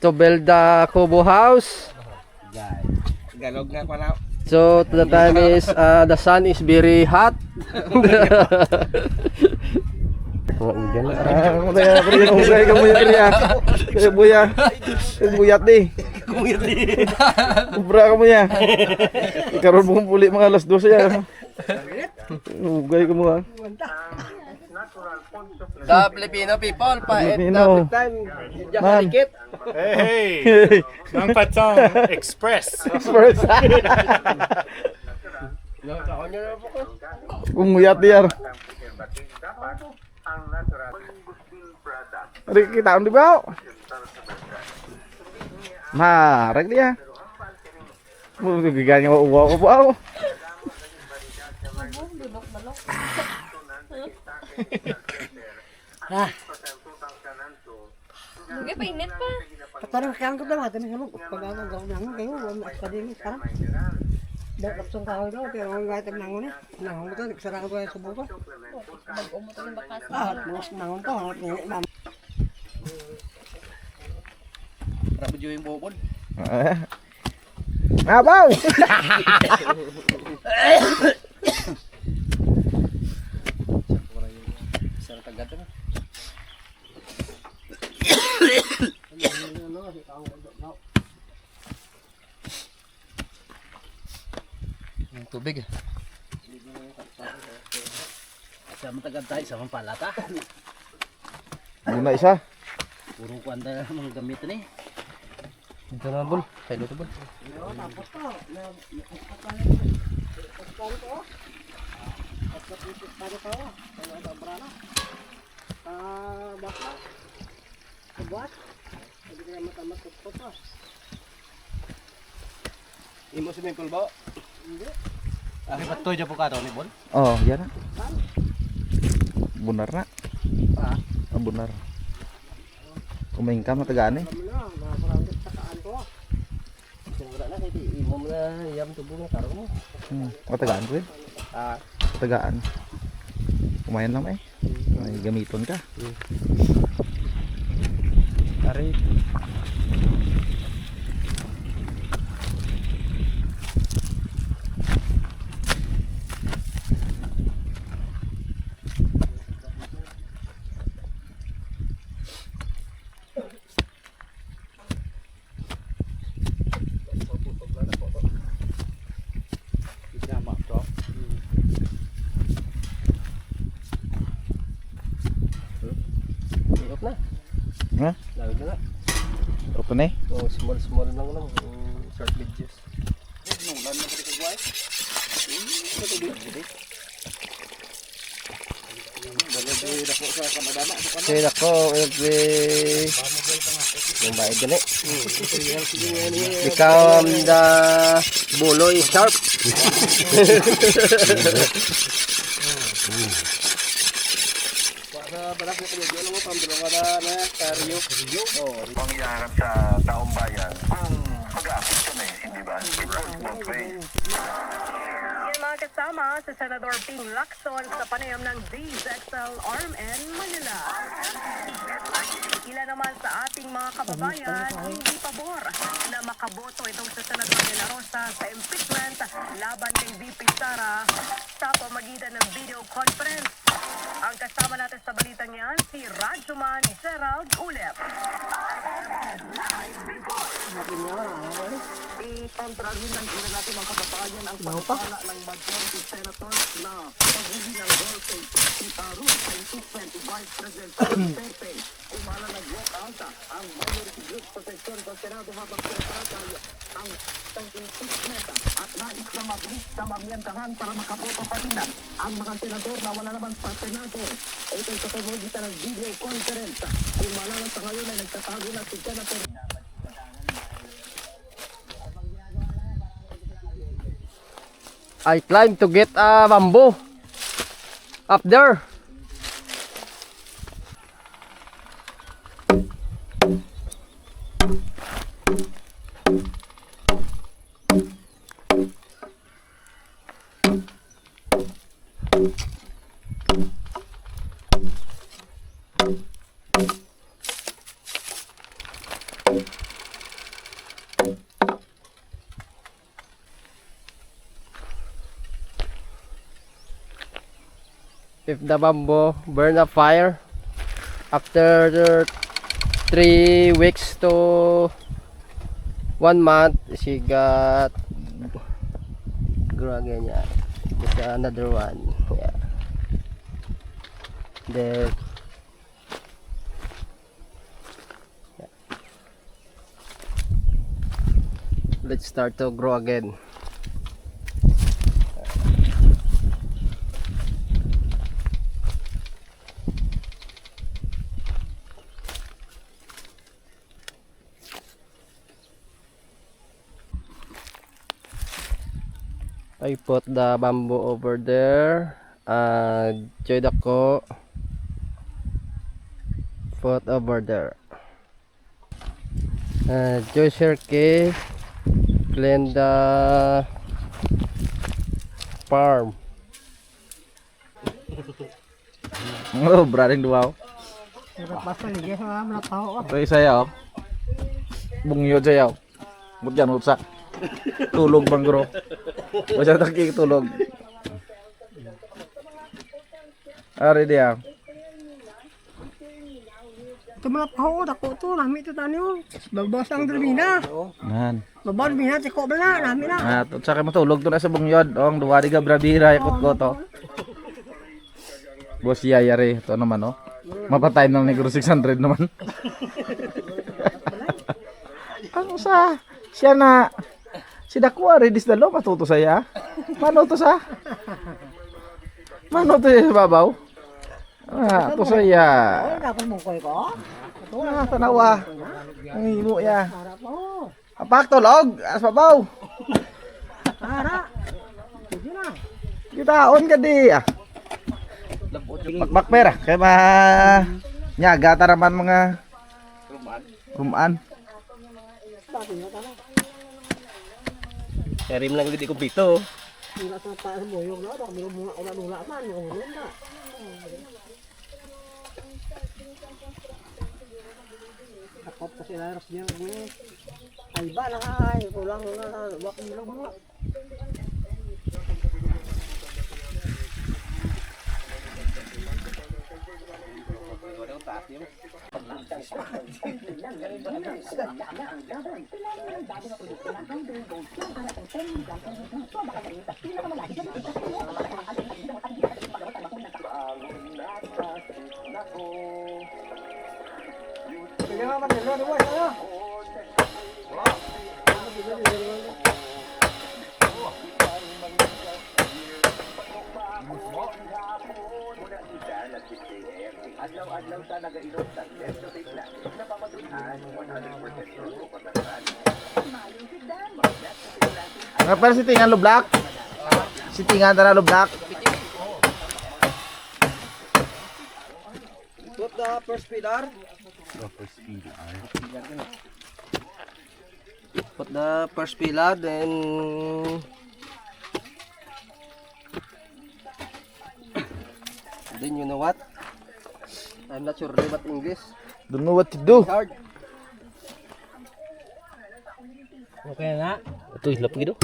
To build the Kubo house. Galog nga pala. So the time is the sun is very hot. Oh, ugan na. Kaya kamu ya Tri ya. Kaya buya. Buyat di. Kubra kamu ya. Karon mo puli mga alas 12 ya. Ugay kamu ha. The Filipino people pa Filipino. Man. Hey, Mang Patong Express. Express. Kumuyat dia. Ari kita on di bawah. Marek dia. Mau biganya uang apa? Oke, painit pa. Parang kaya ko daw natin ng pag-agaw ng kayo, mas padili parang. Dak langsung kahoy daw, pero ang item nangon eh. Nangon ko to, sarang ko sa buko. Mag-umot ng bakas. Mas nangon to, nangon. Rabu jo yung bobon. Abaw. Sarang tagad na. Yung tubig. Sa matagad tayo sa pampalata. Muna isa. Puro kuanda mga gamit ni. Ito na bol, kayo to bol. Imo swimming pool ba? Hindi. Ari patoy ja po ka ni bol. Oh, yan na. Benar na. Ah, Benar. Kumain ka matagaan eh. wala na kay imo na yam tubo na karo mo. Matagaan ko eh. Ah, Matagaan. Kumain lang eh. May gamiton ka. ari Hirap na. Ha? Lawid na. Open eh. Oh, small lang lang. Short videos. Kaya ako, yung bayad gani. Become the buloy sharp. Pangyaharap sa taong bayan kung mag-aaksyon eh, hindi ba? Both ways. Yan mga kasama si Senador Ping Lacson sa panayam ng DZXL RMN Manila. Ilan naman sa ating mga kababayan hindi pabor na makaboto itong si Senador De La Rosa sa impeachment laban kay VP Sara sa pamagitan ng video conference. Ang kasama natin sa balitang yan si Rajuman Gerald Ulep. Ikontrahin ng ilan natin mga kababayan ang pagpapala ng majority senators na paghuli ng Golpe si Taro sa impeachment Vice President Pepe. Umala nag-walk out ang minority group sa seksyon sa Senado habang pinatratay ang impeachment at nais na mabilis na mamyantahan para makaboto pa rin ang mga senador na wala naman sa Senado. Ito'y sa pamamagitan ng video conference. Umala na sa ngayon ay nagtatago na si Senator I climb to get a bamboo up there. if the bamboo burn a fire after 3 weeks to 1 month, she got grow again. Yeah, just another one. Yeah, then let's start to grow again. I put the bamboo over there. Joy dako put over there. Joy Sherky clean the farm. Oh, braring duwaw. Basta liya sa mga tao. Ito isa yaw. Bungyo sayaw. Butyan utsa. Tulog bang bro. Basta taki tulog. Ari dia. Ito mga tao, dako to, nami ito tanyo. Babas ang drabina. Nan. Babas bina, tiko bala, nami na. At sa kay matulog to na sa bungyod. Ong duwa di ka brabira ikot ko to. Boss yayari to naman oh. Mapatay ng negro 600 naman. Ano sa siya na si Dakwa redis dalo matuto saya. Mano to sa? Mano to sa babaw? Ah, to saya. Ay, dapat mong koy ko. Ah, tanawa. Ang imo ya. Para po. Apak tulog, as babaw. Para. Sige na. Kitaon ka di ah. Bakpera kay ma nyaga taraman mga rumaan. Karim lang gid ko pito. Wala sa taas mo yung na, baka mga ulan-ula man, yung ulan na. Takot kasi laras niya gue. Ay ba lang ay, kulang na, wak bilang mga. Ngapel si tingan lublak. Si tingan tara lublak. Put the first pillar. Put the first pillar, then you know what? I'm not sure what English. Don't know what to do. Hard. Okay na. Ito hilap gitu.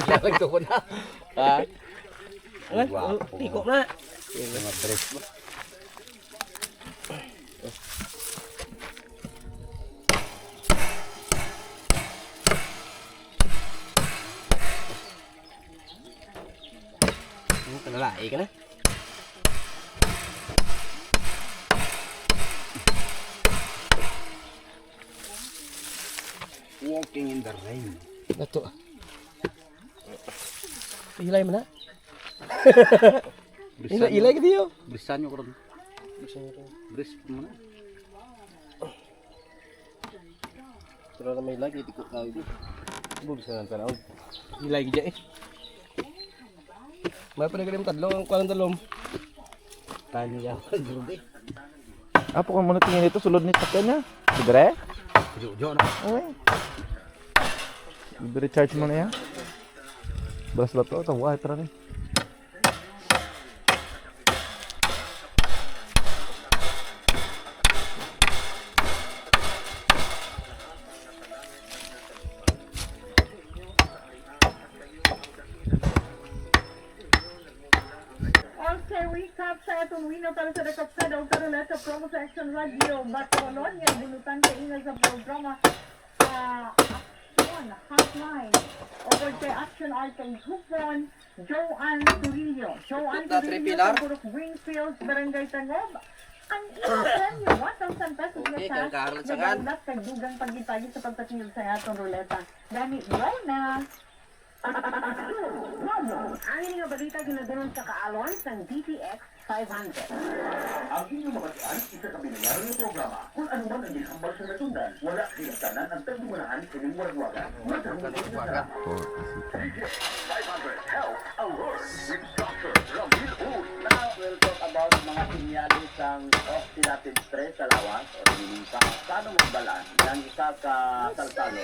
Lalagto ko na. Ha? Tiko na. Mga dress mo. Kanalai ka na. Walking in the rain. Ito. Ilay mo na. Ilay ka diyo. Brisan nyo ko rin. Bris mo na. Pero na may lagi, di ko tawag dito. Bubisa ng tanawag. Ilay ka dyan eh. May panagalim tadlong, kuwalang talong. Tayo niya. Apo ko muna tingin ito sulod ni takyan niya. Sigre? Jo na. Okay. I-recharge mo na yan. Balas ba ito? Tawa, ito rin. Tuwina para sa Dakapsada o Karoleta Promo sa Action Radio. Batronon nga bunutan kay ina sa programa Action Hotline. Over kay Action Arcade Hupon, Joanne Turillo. Joanne Turillo sa Purok Wingfields, Barangay Tangob. Ang ina niyo, 1,000 pesos na cash. Nagaulat kay dugang pagitagi sa pagpatingin sa atong ruleta. Gani, bonus! Ang inyong balita ginaganon sa kaalon ng DTX 500. Ang inyong mga tiyan, isa sa binayaran ng programa. Kung ano man ang ginambal sa natundan, wala kinagtanan ang tagdumanahan sa inyong waragwagan. Magkaroon 500 Health Alert with Dr. Ramil Hood. Now, we'll talk about mga sinyalis ng oxidative stress sa lawas o nililipa. Paano magbalan ng isa ka salsalo?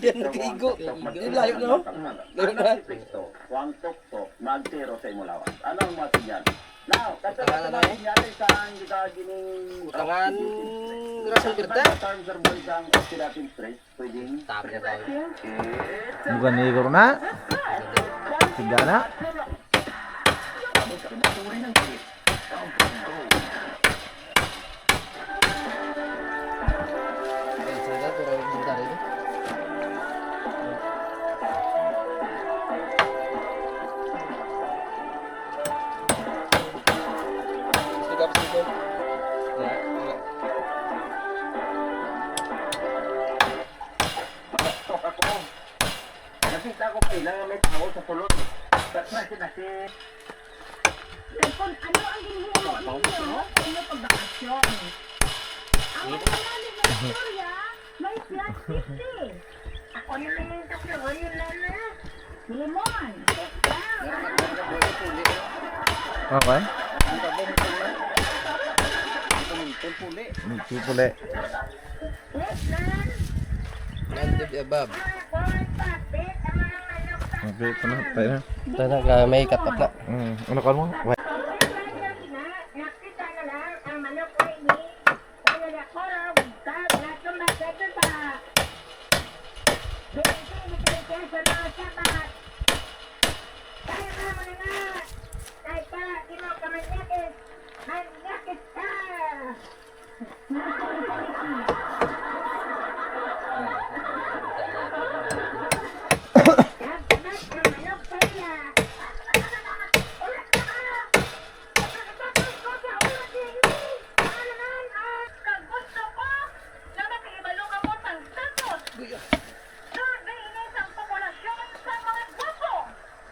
Yan, nakigo. Layo na, no? Layo na. Ang epekto, huwag tuktok, magtero sa imo lawas. Ano ang mga sinyalis? Now, katulad ng mga sinyalis sa hindi ka gining Utangan Russell Birte. terms or boys ang oxidative stress, pwedeng Tabi na tayo. Bukan ni corona. Tiga na. nakita ko kailangan may tao sa pulot. Tapos na si Kung ano ang ginagawa ninyo sa inyong pagbakasyon? Ang mga namin ng Surya, may flat 50. Ako naman yung kasawa yun na Limon. Okay. Pule. Nandun above. Okay, ito na. Tayo na. Talaga may cut up na. Ano ka mo? Nakita na lang ang manok na ini. Kaya na ko, tag, lahat ng masete pa. Binigay sa mga sapat. Kaya ka mo na. Kaya ka, sino ka manyakit. Manyakit ka.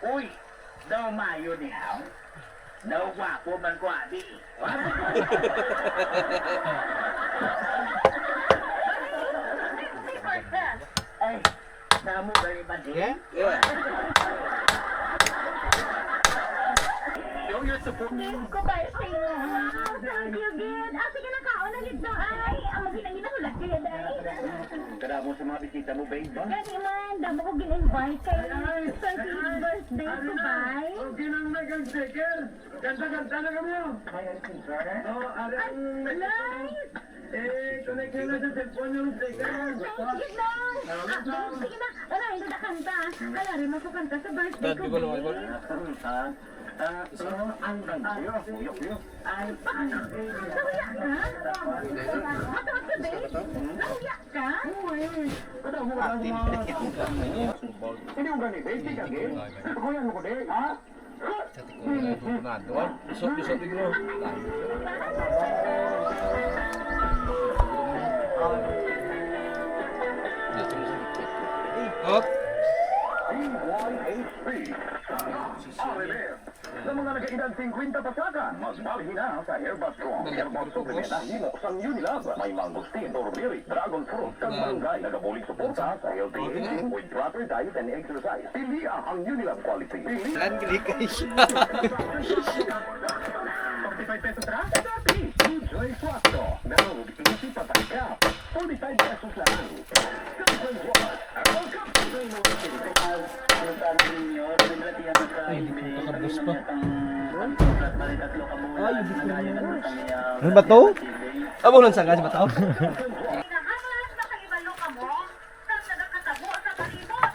uy, daw mayo niya. Daw gwapo man ko adi. Ay, namu bali ba din? Show your support. Ko ba sa inyo? Thank you, Gid. Sige na kaon na dito. Ay, ang magiging ko laki yan ay. Kada mo sa mga bisita mo, babe, ba? Gani man, damo ko gin-invite kay 30th birthday ko, bay. Okay nang nag-sticker. Ganda-ganda na kami. Kaya sticker? Oo, alam. Nice! Connect na sa cellphone yung sticker. Sige na! Sige na! Wala, hindi na kanta. Wala rin ako kanta sa birthday ko. Ang bagyo. Ay, Nahuya ka? Matawag ka, babe? Nahuya ka? Ini udah nih, basic lagi. Kau yang mau deh, ah? Bisok-bisok di bro. Hop. Sa mga nag-edad 50 pasakan, mas mahina sa Herbal Strong. Herbal Supplement ang himo sa Unilab. May mangustin, turmeric, dragon fruit, kang malunggay. Nagabuling suporta sa healthy aging with proper diet and exercise. Pili ang Unilab quality. Pili Lan gilikay siya. 45 pesos na? Dati! Enjoy Flasto. Now, easy patangkap. 45 pesos lang. Simple Watch. Welcome to the Ano ba to? Abo lang sa gas ba tao? Pinakamas na kaibalo ka mo kang nagakatabo sa kalibot.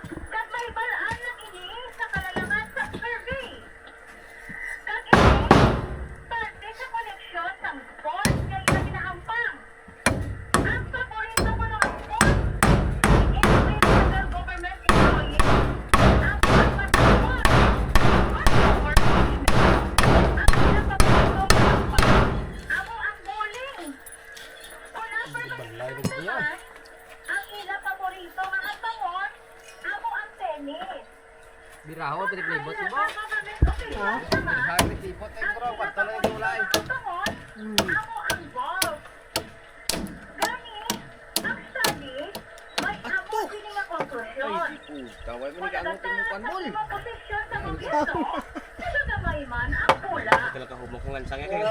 Kat may balaan ng ini sa kalalangan sa survey. Kat ini Ang ila paborito mga tawon, ako ang tennis. Biraho, piniplibot mo ba? Ako ang golf. Gani, actually, may amo din nga conclusion. Kaway mo ni kaangot mo panmol. Posisyon sa gobyerno, nagagamay man ang pula. Kailan ka humok ng lansang ya kayo.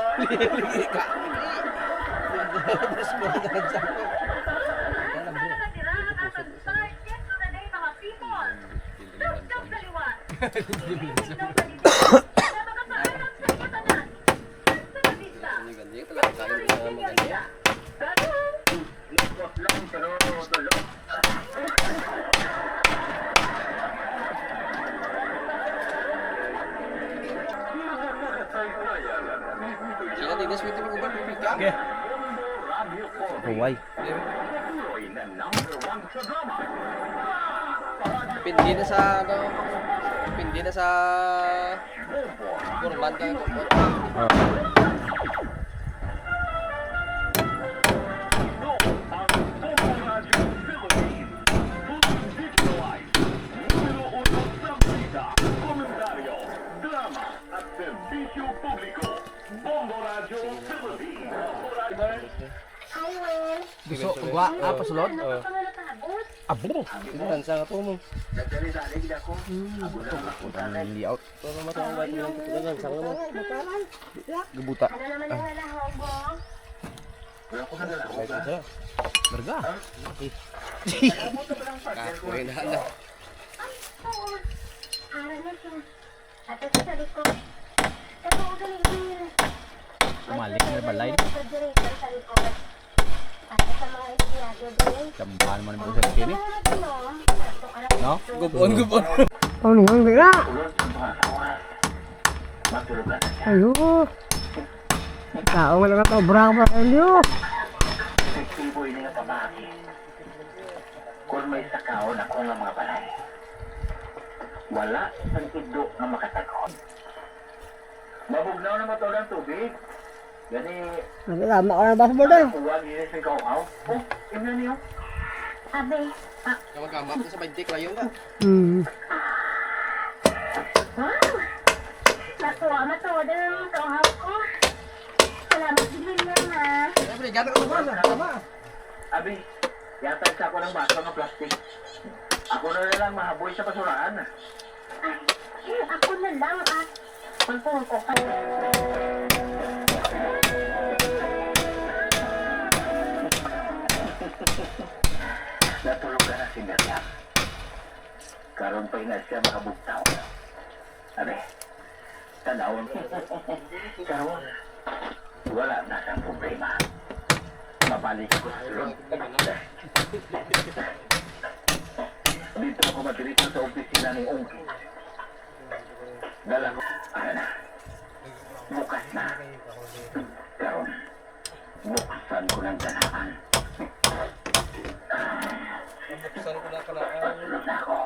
Sila tinis mo ito mag-uban mo bigyan. Okay. Huway. Pindi na sa ano? Pindi na sa kurban ka. Gusto ko gwa apa sulod? Abo. Tingnan sa nga to mo. Layout. Pero matawag mo lang tingnan sa mo. Gebuta. Berga. Kakoy na na. Malik na balay. Jamban man mo sa kini. No? Gubon. Ano yun, bira? Ayo. Tao mo lang ito, brang pa kayo. Efektibo ini nga pamagi. Kung may sakaon ako nga mga balay. Wala ang idlo nga makatagon. Mabugnaw na mo to ng tubig. Gani, Nagkakama ka na baseball na. kuwan ini sa ikaw. Oh, ino niyo. Abe, Kamu gamak sa 20 layo ka. nakuha mo to din kauhaw ko. Salamat din yan ha. Siyempre, gata ka ba? Abi, yatag sa ako ng baso ng plastic. Ako na lang mahaboy sa basurahan. Ako na lang at pagpung ko kayo. Natulog ka na si Miriam. Karon pa na siya makabugtaw. Abi, tanawon. Karon, wala na siyang problema. Mabalik ko sa sulod. Dito ako madirito sa opisina ni Ongki. Dala ko. Ano na? Bukas na. Karon, buksan ko ng ganaan. Saan ko na kanaan? Tulog na ako.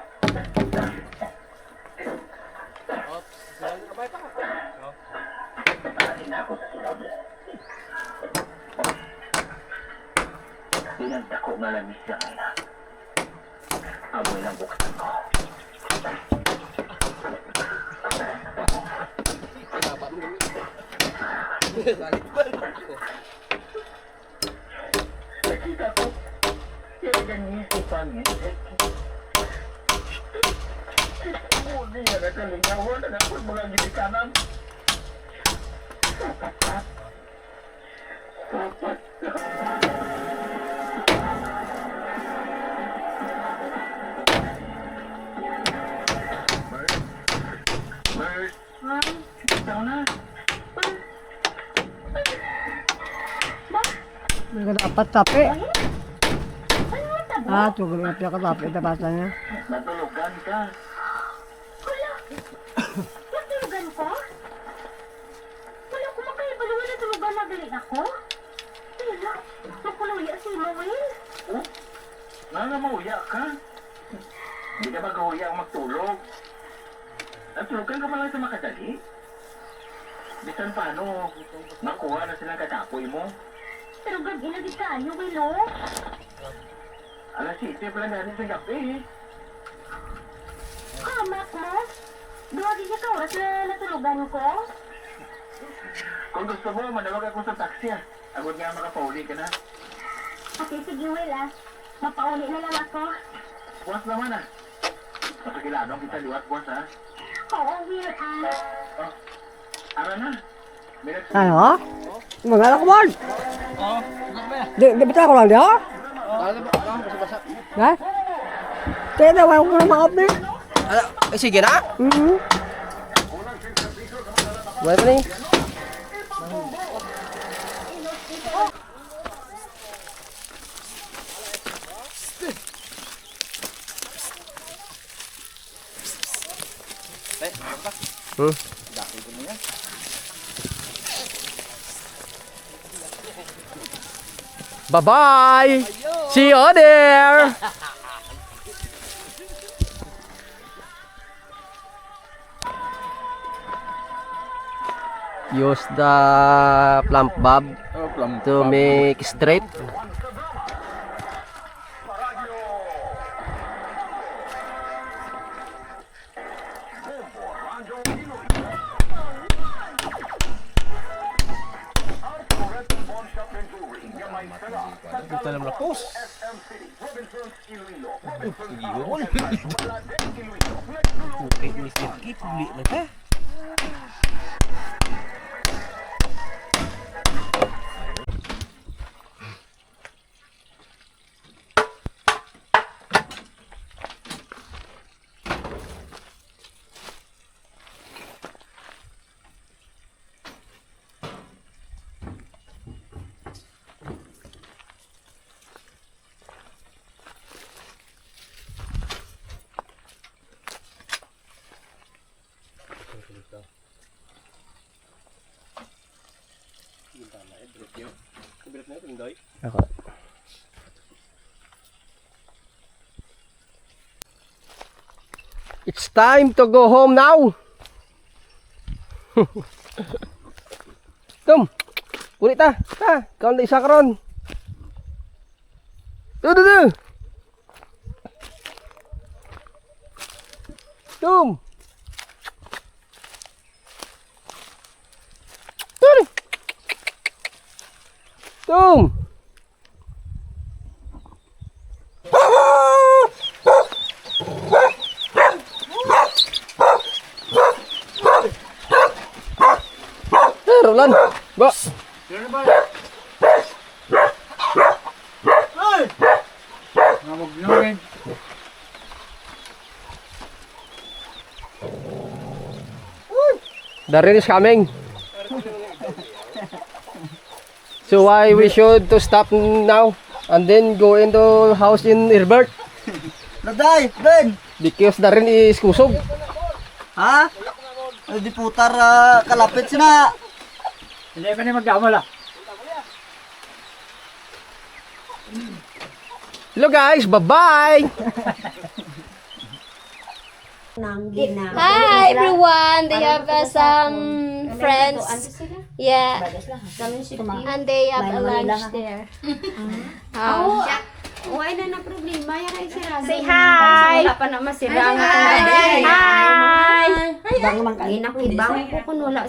Palahin ako sa sulod. Pinagda ko nga lang siya ngayon. Amoy ng buksan ko. Nakita ko. Kaya ganyan si Pangin. Muli na nakalingawan na ako mga ginikanan. Merce, ikaw na. May ka dapat tapi. Tuloy na piya ka tapi. Tabasa niya. Natulugan ka. Natulugan ko? Wala ko makaibaluan na tulugan na galing ako? Wala, magkuluya si Mawil. Oh, nangamauya ka. Hindi ka ba gahuya ang magtulog? Natulugan ka ba lang sa makadali? Bisan paano, makuha na silang katapoy mo. Pero gabi na di kayo, Willo. Alas 7 pala natin sa gabi. Hamak mo? Duwagi niya ka oras na natulugan ko? Kung gusto mo, manawag ako sa taxi ah. Agad nga makapauli ka na. Okay, sige, Will ah. Mapauli na lang ako. Buwas naman ah. Pasakiladong kita liwat, boss ah. Oo, Will ah. Ara na. Ano? Mga anak ko man. Di bita ko lang di ha? Ha? Kaya na, wala ko na ma-off na. Sige na. Wala pa ni. Bye-bye! See you there! Use the plump bob to make straight. Ito naman ako. It's time to go home now. Tum, kulit ta. Ta, kaon na isa karon. Du. Tum. Tum. Roland, ba? Darren is coming. So why we should to stop now and then go into house in Herbert? Naday, Ben! Because Darren is kusog. Ha? Di putar kalapit sina. Hindi pa ni magkamala. Hello guys, bye-bye! Hi everyone! They have some friends. Yeah. And they have a lunch there. Why na na problema? Yan ay sira. Say hi! Wala pa naman sira. Hi! Bang man kanina ko ibang ko kun wala